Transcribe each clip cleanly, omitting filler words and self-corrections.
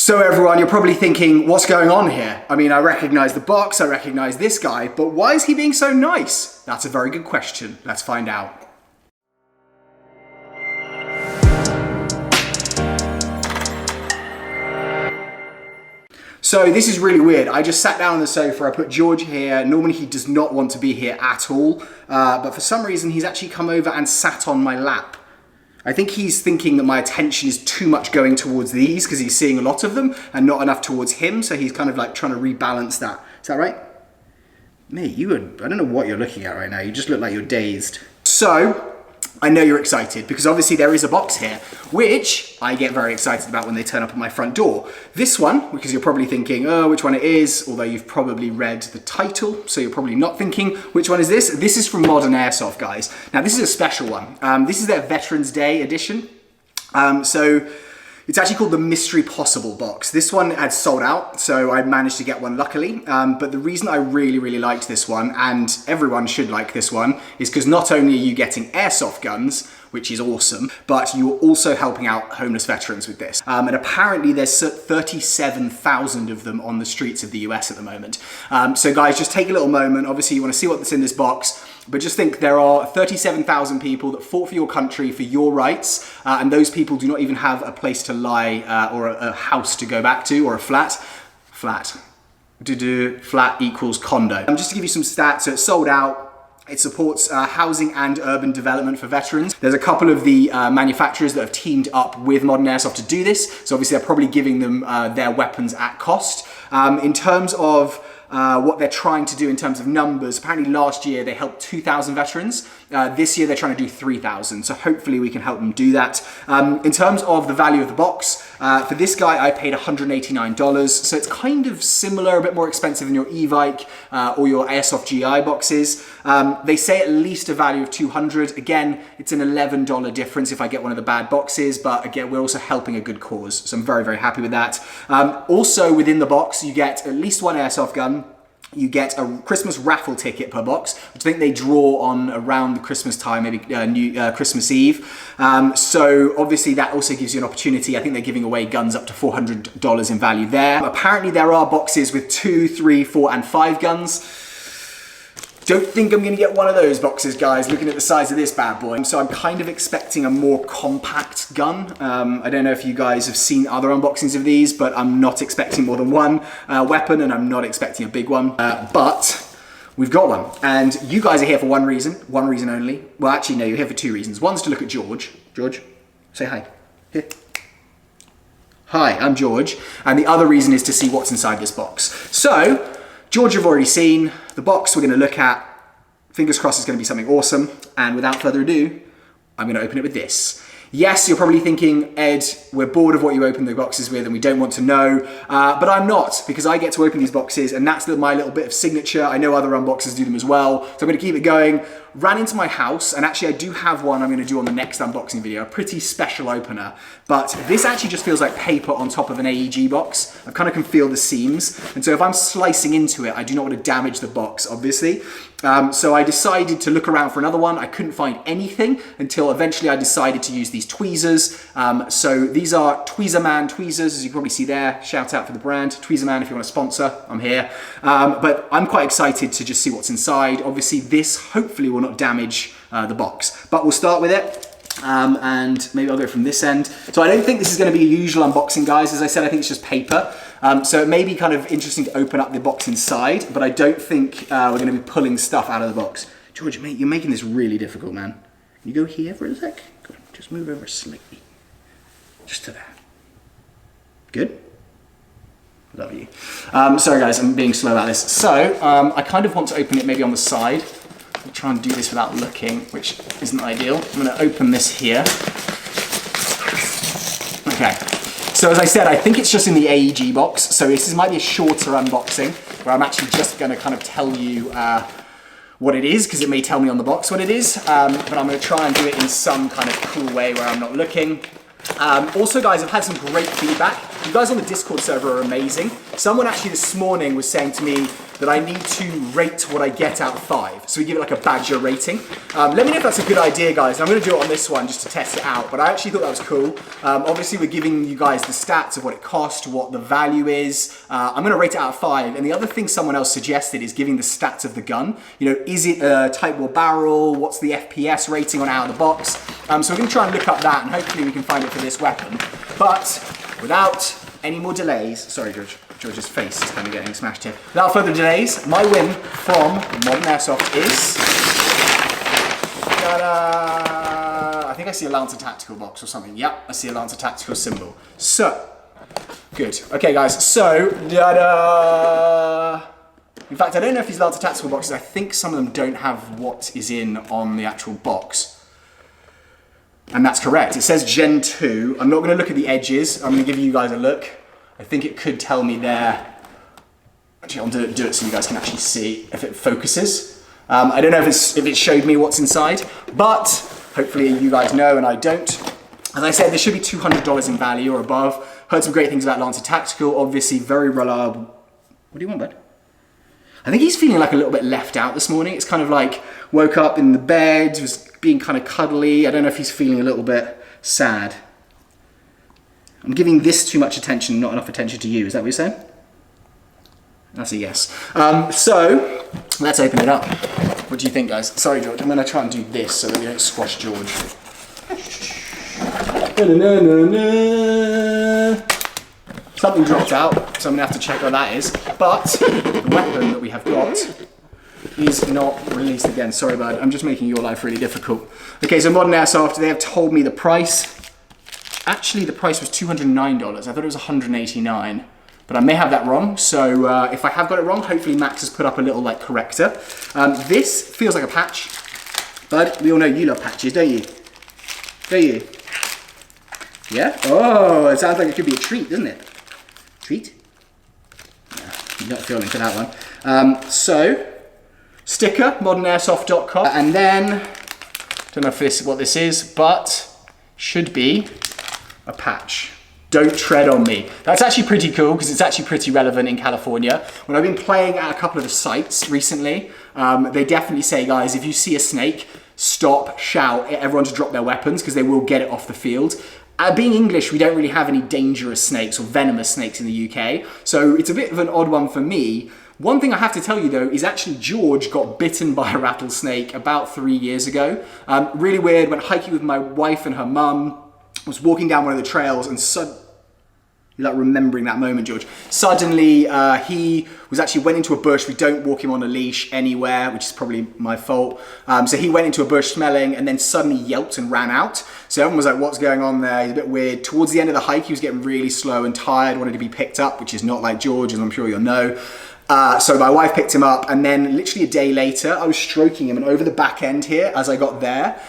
So everyone, you're probably thinking, what's going on here? I mean, I recognize the box, I recognize this guy, but why is he being so nice? That's a very good question. Let's find out. So this is really weird. I just sat down on the sofa, I put George here. Normally he does not want to be here at all, but for some reason he's actually come over and sat on my lap. I think he's thinking that my attention is too much going towards these because he's seeing a lot of them and not enough towards him, so he's kind of like trying to rebalance that. Is that right? Mate, I don't know what you're looking at right now. You just look like you're dazed. So, I know you're excited because obviously there is a box here, which I get very excited about when they turn up at my front door. This one, because you're probably thinking, oh, which one it is, although you've probably read the title, so you're probably not thinking, which one is this? This is from Modern Airsoft, guys. Now, this is a special one. This is their Veterans Day edition. So it's actually called the Mystery Possible box. This one had sold out, so I managed to get one luckily. But the reason I really liked this one, and everyone should like this one, is because not only are you getting airsoft guns, which is awesome, but you're also helping out homeless veterans with this. And apparently there's 37,000 of them on the streets of the US at the moment. So guys, just take a little moment. Obviously you want to see what's in this box, but just think there are 37,000 people that fought for your country, for your rights, and those people do not even have a place to lie or a house to go back to, or a flat. Flat equals condo. Just to give you some stats, so it's sold out. It supports housing and urban development for veterans. There's a couple of the manufacturers that have teamed up with Modern Airsoft to do this, so obviously they're probably giving them their weapons at cost. In terms of what they're trying to do in terms of numbers, apparently last year they helped 2,000 veterans. This year they're trying to do 3,000, so hopefully we can help them do that. In terms of the value of the box, for this guy I paid $189, so it's kind of similar, a bit more expensive than your evike or your airsoftgi boxes. They say at least a value of $200. Again, it's an $11 difference if I get one of the bad boxes, but again, we're also helping a good cause, so I'm very happy with that. Also within the box, you get at least one airsoft gun. You get a Christmas raffle ticket per box, which I think they draw on around the Christmas time, maybe Christmas Eve. So obviously that also gives you an opportunity. I think they're giving away guns up to $400 in value there. Apparently there are boxes with 2, 3, 4, and 5 guns. Don't think I'm gonna get one of those boxes, guys, looking at the size of this bad boy. So I'm kind of expecting a more compact gun. I don't know if you guys have seen other unboxings of these, but I'm not expecting more than one weapon, and I'm not expecting a big one. But we've got one. And you guys are here for one reason only. Well, actually, no, you're here for 2 reasons. One's to look at George. George, say hi. Here. Hi, I'm George. And the other reason is to see what's inside this box. So, George, you've already seen. The box we're going to look at, fingers crossed, is going to be something awesome. And without further ado, I'm going to open it with this. Yes, you're probably thinking, Ed, we're bored of what you open the boxes with and we don't want to know, but I'm not, because I get to open these boxes and that's my little bit of signature. I know other unboxers do them as well, so I'm going to keep it going. Ran into my house, and actually I do have one I'm going to do on the next unboxing video, a pretty special opener, but this actually just feels like paper on top of an AEG box. I kind of can feel the seams, and so if I'm slicing into it, I do not want to damage the box, obviously. So I decided to look around for another one. I couldn't find anything until eventually I decided to use these tweezers. So these are Tweezerman tweezers, as you can probably see there. Shout out for the brand. Tweezerman, if you want to sponsor, I'm here. But I'm quite excited to just see what's inside. Obviously this hopefully will not damage the box, but we'll start with it. And maybe I'll go from this end. So I don't think this is going to be a usual unboxing, guys. As I said, I think it's just paper. So it may be kind of interesting to open up the box inside, but I don't think we're going to be pulling stuff out of the box. George, mate, you're making this really difficult, man. Can you go here for a sec? Go on, just move over slightly. Just to there. Good? Love you. Sorry, guys, I'm being slow about this. So I kind of want to open it maybe on the side. I'll try and do this without looking, which isn't ideal. I'm going to open this here. Okay. So as I said, I think it's just in the AEG box. So this might be a shorter unboxing where I'm actually just going to kind of tell you what it is, because it may tell me on the box what it is. But I'm going to try and do it in some kind of cool way where I'm not looking. Also, guys, I've had some great feedback You guys on the Discord server are amazing. Someone actually this morning was saying to me that I need to rate what I get out of 5. So we give it like a badger rating. Let me know if that's a good idea, guys. I'm going to do it on this one just to test it out, but I actually thought that was cool. Obviously, we're giving you guys the stats of what it cost, what the value is. I'm going to rate it out of 5. And the other thing someone else suggested is giving the stats of the gun. You know, is it a tight wall barrel? What's the FPS rating on out of the box? So we're going to try and look up that, and hopefully we can find it for this weapon. But without any more delays, sorry, George's face is kind of getting smashed here. Without further delays, my win from Modern Airsoft is... Ta-da! I think I see a Lancer Tactical box or something. Yep, I see a Lancer Tactical symbol. So, good. Okay, guys, so, ta-da! In fact, I don't know if these Lancer Tactical boxes, I think some of them don't have what is in on the actual box. And that's correct. It says Gen 2. I'm not going to look at the edges. I'm going to give you guys a look. I think it could tell me there. Actually, I'll do it so you guys can actually see if it focuses. I don't know if it showed me what's inside, but hopefully you guys know and I don't. As I said, this should be $200 in value or above. Heard some great things about Lancer Tactical. Obviously, very reliable. What do you want, bud? I think he's feeling like a little bit left out this morning. It's kind of like woke up in the bed, was being kind of cuddly. I don't know if he's feeling a little bit sad. I'm giving this too much attention, not enough attention to you. Is that what you're saying? That's a yes. So, let's open it up. What do you think, guys? Sorry, George. I'm going to try and do this so that we don't squash George. Something dropped out, so I'm going to have to check what that is. But the weapon that we have got is not released again. Sorry, bud. I'm just making your life really difficult. Okay, so Modern Airsoft, they have told me the price. Actually, the price was $209. I thought it was $189, but I may have that wrong. So if I have got it wrong, hopefully Max has put up a little like corrector. This feels like a patch. Bud, we all know you love patches, don't you? Don't you? Yeah? Oh, it sounds like it could be a treat, doesn't it? Treat? Yeah, you got a feeling for that one. So, sticker, modernairsoft.com, and then, don't know if what this is, but should be a patch. Don't tread on me. That's actually pretty cool because it's actually pretty relevant in California. When I've been playing at a couple of the sites recently, they definitely say, guys, if you see a snake, stop, shout, everyone to drop their weapons because they will get it off the field. Being English, we don't really have any dangerous snakes or venomous snakes in the UK, so it's a bit of an odd one for me. One thing I have to tell you though is actually George got bitten by a rattlesnake about 3 years ago. Really weird, went hiking with my wife and her mum, was walking down one of the trails and you're like remembering that moment, George. Suddenly, he was actually went into a bush. We don't walk him on a leash anywhere, which is probably my fault. So he went into a bush smelling and then suddenly yelped and ran out. So everyone was like, what's going on there? He's a bit weird. Towards the end of the hike, he was getting really slow and tired, wanted to be picked up, which is not like George, as I'm sure you'll know. So my wife picked him up and then literally a day later, I was stroking him and over the back end here, as I got there,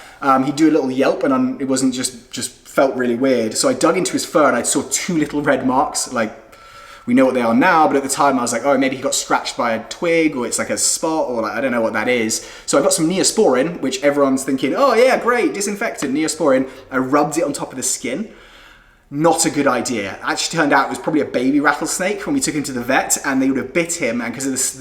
he'd do a little yelp and it wasn't just felt really weird. So I dug into his fur and I saw 2 little red marks. Like, we know what they are now, but at the time I was like, oh, maybe he got scratched by a twig or it's like a spot or like, I don't know what that is. So I got some Neosporin, which everyone's thinking, oh yeah, great, disinfectant, Neosporin. I rubbed it on top of the skin. Not a good idea. It actually turned out it was probably a baby rattlesnake when we took him to the vet and they would have bit him, and because of this,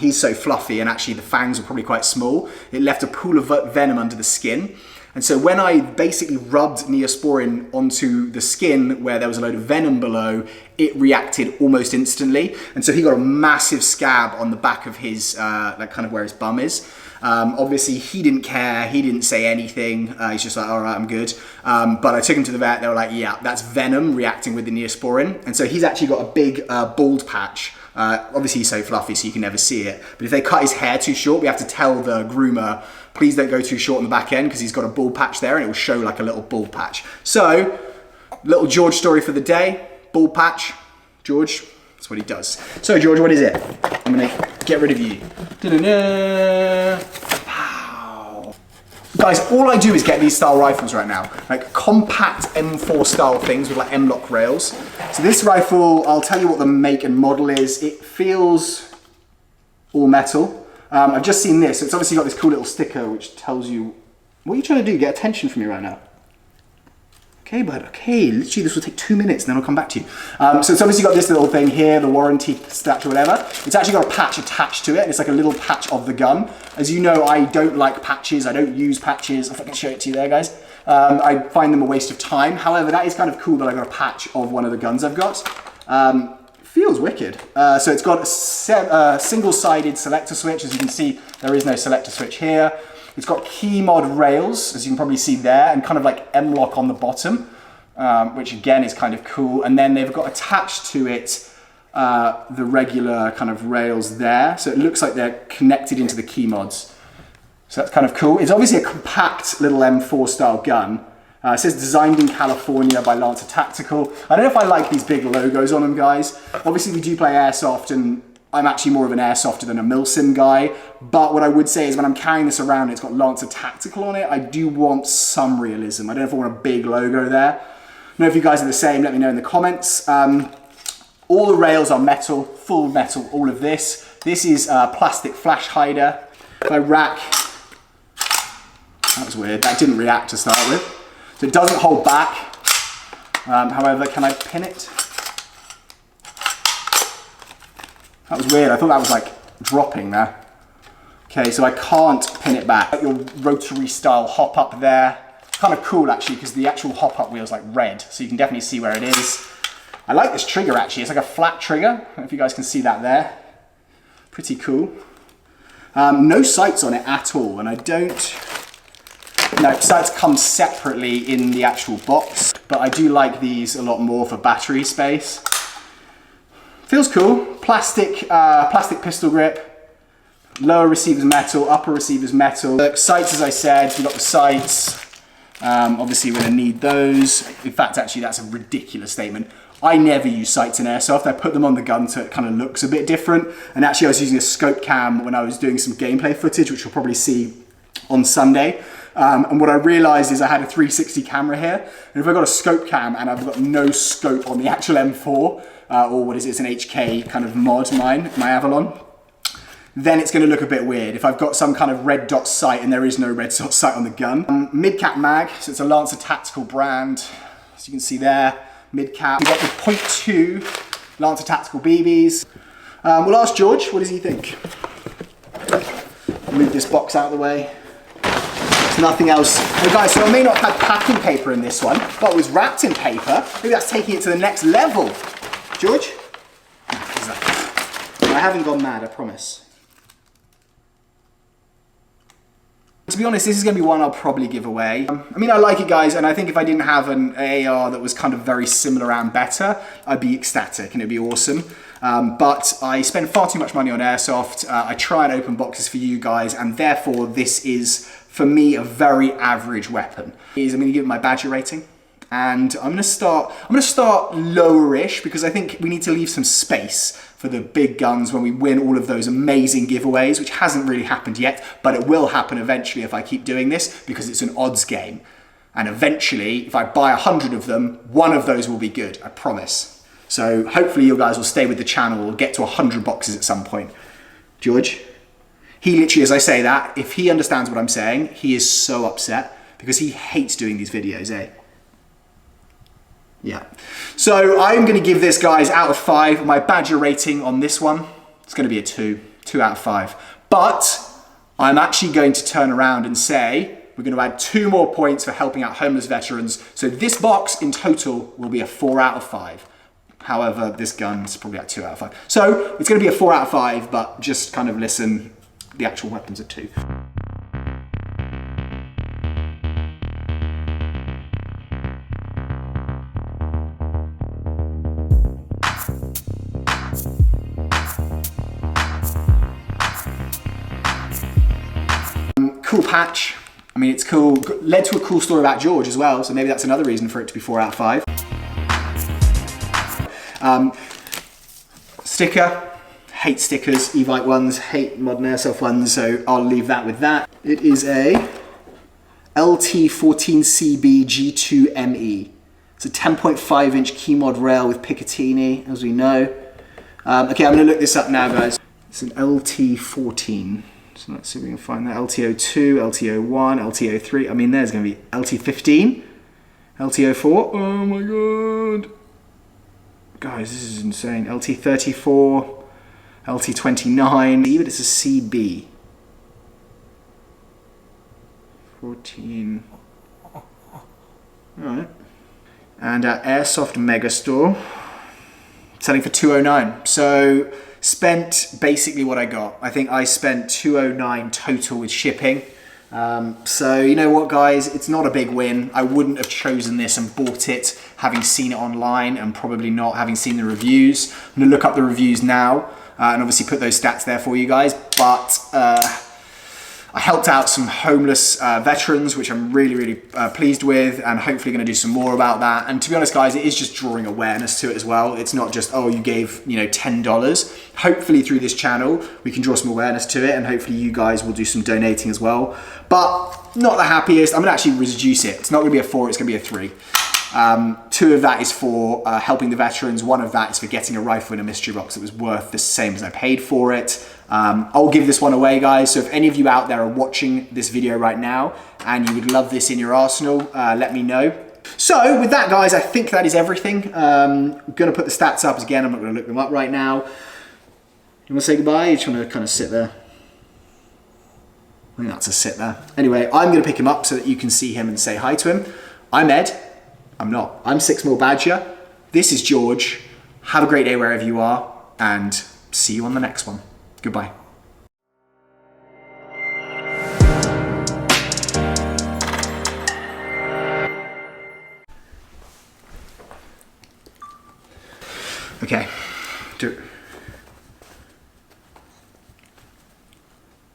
he's so fluffy and actually the fangs were probably quite small, it left a pool of venom under the skin. And so when I basically rubbed Neosporin onto the skin where there was a load of venom below, it reacted almost instantly. And so he got a massive scab on the back of his, like kind of where his bum is. Obviously he didn't care, he didn't say anything, he's just like, all right, I'm good. But I took him to the vet, they were like, yeah, that's venom reacting with the Neosporin. And so he's actually got a big bald patch. Obviously he's so fluffy so you can never see it. But if they cut his hair too short, we have to tell the groomer, please don't go too short on the back end because he's got a bald patch there and it will show like a little bald patch. So, little George story for the day, bald patch, George, that's what he does. So George, what is it? I'm gonna get rid of you. Wow. Guys, all I do is get these style rifles right now, like compact M4 style things with like M-lock rails. So this rifle, I'll tell you what the make and model is. It feels all metal. I've just seen this, so it's obviously got this cool little sticker which tells you, what are you trying to do? Get attention from me right now. Okay, bud, okay, literally this will take 2 minutes and then I'll come back to you. So it's obviously got this little thing here, the warranty statue or whatever. It's actually got a patch attached to it, and it's like a little patch of the gun. As you know, I don't like patches, I don't use patches. If I can show it to you there, guys. I find them a waste of time. However, that is kind of cool that I got a patch of one of the guns I've got. Feels wicked. So it's got a single-sided selector switch. As you can see, there is no selector switch here. It's got key mod rails, as you can probably see there, and kind of like M-lock on the bottom, which again is kind of cool. And then they've got attached to it the regular kind of rails there. So it looks like they're connected into the key mods. So that's kind of cool. It's obviously a compact little M4 style gun. It says designed in California by Lancer Tactical. I don't know if I like these big logos on them, guys. Obviously we do play Airsoft, and I'm actually more of an Airsofter than a Milsim guy. But what I would say is when I'm carrying this around, it's got Lancer Tactical on it. I do want some realism. I don't know if I want a big logo there. I don't know if you guys are the same, let me know in the comments. All the rails are metal, full metal, all of this. This is a plastic flash hider. If I rack, that was weird, that didn't react to start with. So it doesn't hold back. However, can I pin it? That was weird, I thought that was like dropping there. Okay, so I can't pin it back. Your rotary style hop up there. Kind of cool actually, because the actual hop up wheel is like red, so you can definitely see where it is. I like this trigger actually, it's like a flat trigger. I don't know if you guys can see that there. Pretty cool. No sights on it at all, and I don't... No, sights come separately in the actual box, but I do like these a lot more for battery space. Feels cool. Plastic pistol grip. Lower receiver's metal, upper receiver's metal. The sights, as I said, we've got the sights. Obviously, we're going to need those. In fact, actually, that's a ridiculous statement. I never use sights in Airsoft. I put them on the gun so it kind of looks a bit different. And actually, I was using a scope cam when I was doing some gameplay footage, which you'll probably see on Sunday. And what I realized is I had a 360 camera here, and if I've got a scope cam and I've got no scope on the actual M4, or what is it, it's an HK kind of mod, my Avalon, then it's going to look a bit weird. If I've got some kind of red dot sight and there is no red dot sight on the gun. Mid-cap mag, so it's a Lancer Tactical brand, as you can see there, mid-cap. We've got the .2 Lancer Tactical BBs. We'll ask George, what does he think? Move this box out of the way. Nothing else. Oh guys, so I may not have had packing paper in this one, but it was wrapped in paper. Maybe that's taking it to the next level. George? No, exactly. I haven't gone mad, I promise. To be honest, this is going to be one I'll probably give away. I mean, I like it, guys, and I think if I didn't have an AR that was kind of very similar and better, I'd be ecstatic and it'd be awesome. But I spend far too much money on Airsoft. I try and open boxes for you guys, and therefore this is, for me, a very average weapon. I'm going to give it my Badger rating, and I'm going to start lower-ish, because I think we need to leave some space for the big guns when we win all of those amazing giveaways, which hasn't really happened yet, but it will happen eventually if I keep doing this, because it's an odds game. And eventually, if I buy 100 of them, one of those will be good, I promise. So hopefully you guys will stay with the channel. We'll get to 100 boxes at some point. George? He literally, as I say that, if he understands what I'm saying, he is so upset because he hates doing these videos, eh? Yeah. So I'm going to give this, guys, out of 5. My Badger rating on this one, it's going to be a 2 out of 5. But I'm actually going to turn around and say we're going to add 2 more points for helping out homeless veterans. So this box in total will be a 4 out of 5. However, this gun is probably at 2 out of 5. So it's going to be a 4 out of 5, but just kind of listen. The actual weapons are 2. Cool patch. I mean, it's cool. Led to a cool story about George as well, so maybe that's another reason for it to be 4 out of 5. Sticker. Hate stickers, evike ones, hate modern airsoft ones, so I'll leave that with that. It is a LT14CB G2ME. It's a 10.5 inch key mod rail with Picatinny, as we know. Okay, I'm gonna look this up now, guys. It's an LT14. So let's see if we can find that. LT02, LT01, LT03. I mean, there's gonna be LT15. LT04, oh my god. Guys, this is insane. LT34, LT29, but it's a CB. 14. Alright. And our Airsoft Megastore, selling for $209. So spent basically what I got. I think I spent $209 total with shipping. So you know what, guys, it's not a big win. I wouldn't have chosen this and bought it having seen it online and probably not having seen the reviews. I'm gonna look up the reviews now and obviously put those stats there for you guys. But I helped out some homeless veterans, which I'm really pleased with, and hopefully going to do some more about that. And to be honest, guys, it is just drawing awareness to it as well. It's not just, oh, you gave, you know, $10. Hopefully through this channel, we can draw some awareness to it, and hopefully you guys will do some donating as well. But not the happiest. I'm going to actually reduce it. It's not going to be a 4, it's going to be a 3. 2 of that is for helping the veterans. 1 of that is for getting a rifle in a mystery box that was worth the same as I paid for it. I'll give this one away, guys. So if any of you out there are watching this video right now and you would love this in your arsenal, let me know. So with that, guys, I think that is everything. I'm going to put the stats up again. I'm not going to look them up right now. You want to say goodbye? You just want to kind of sit there? I think that's a sit there. Anyway, I'm going to pick him up so that you can see him and say hi to him. I'm Ed. I'm not. I'm 6mm Badger. This is George. Have a great day wherever you are, and see you on the next one. Goodbye. Okay.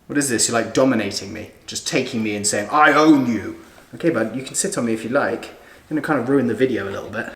What is this? You're like dominating me. Just taking me and saying, I own you. Okay, bud, you can sit on me if you like. You're gonna kind of ruin the video a little bit.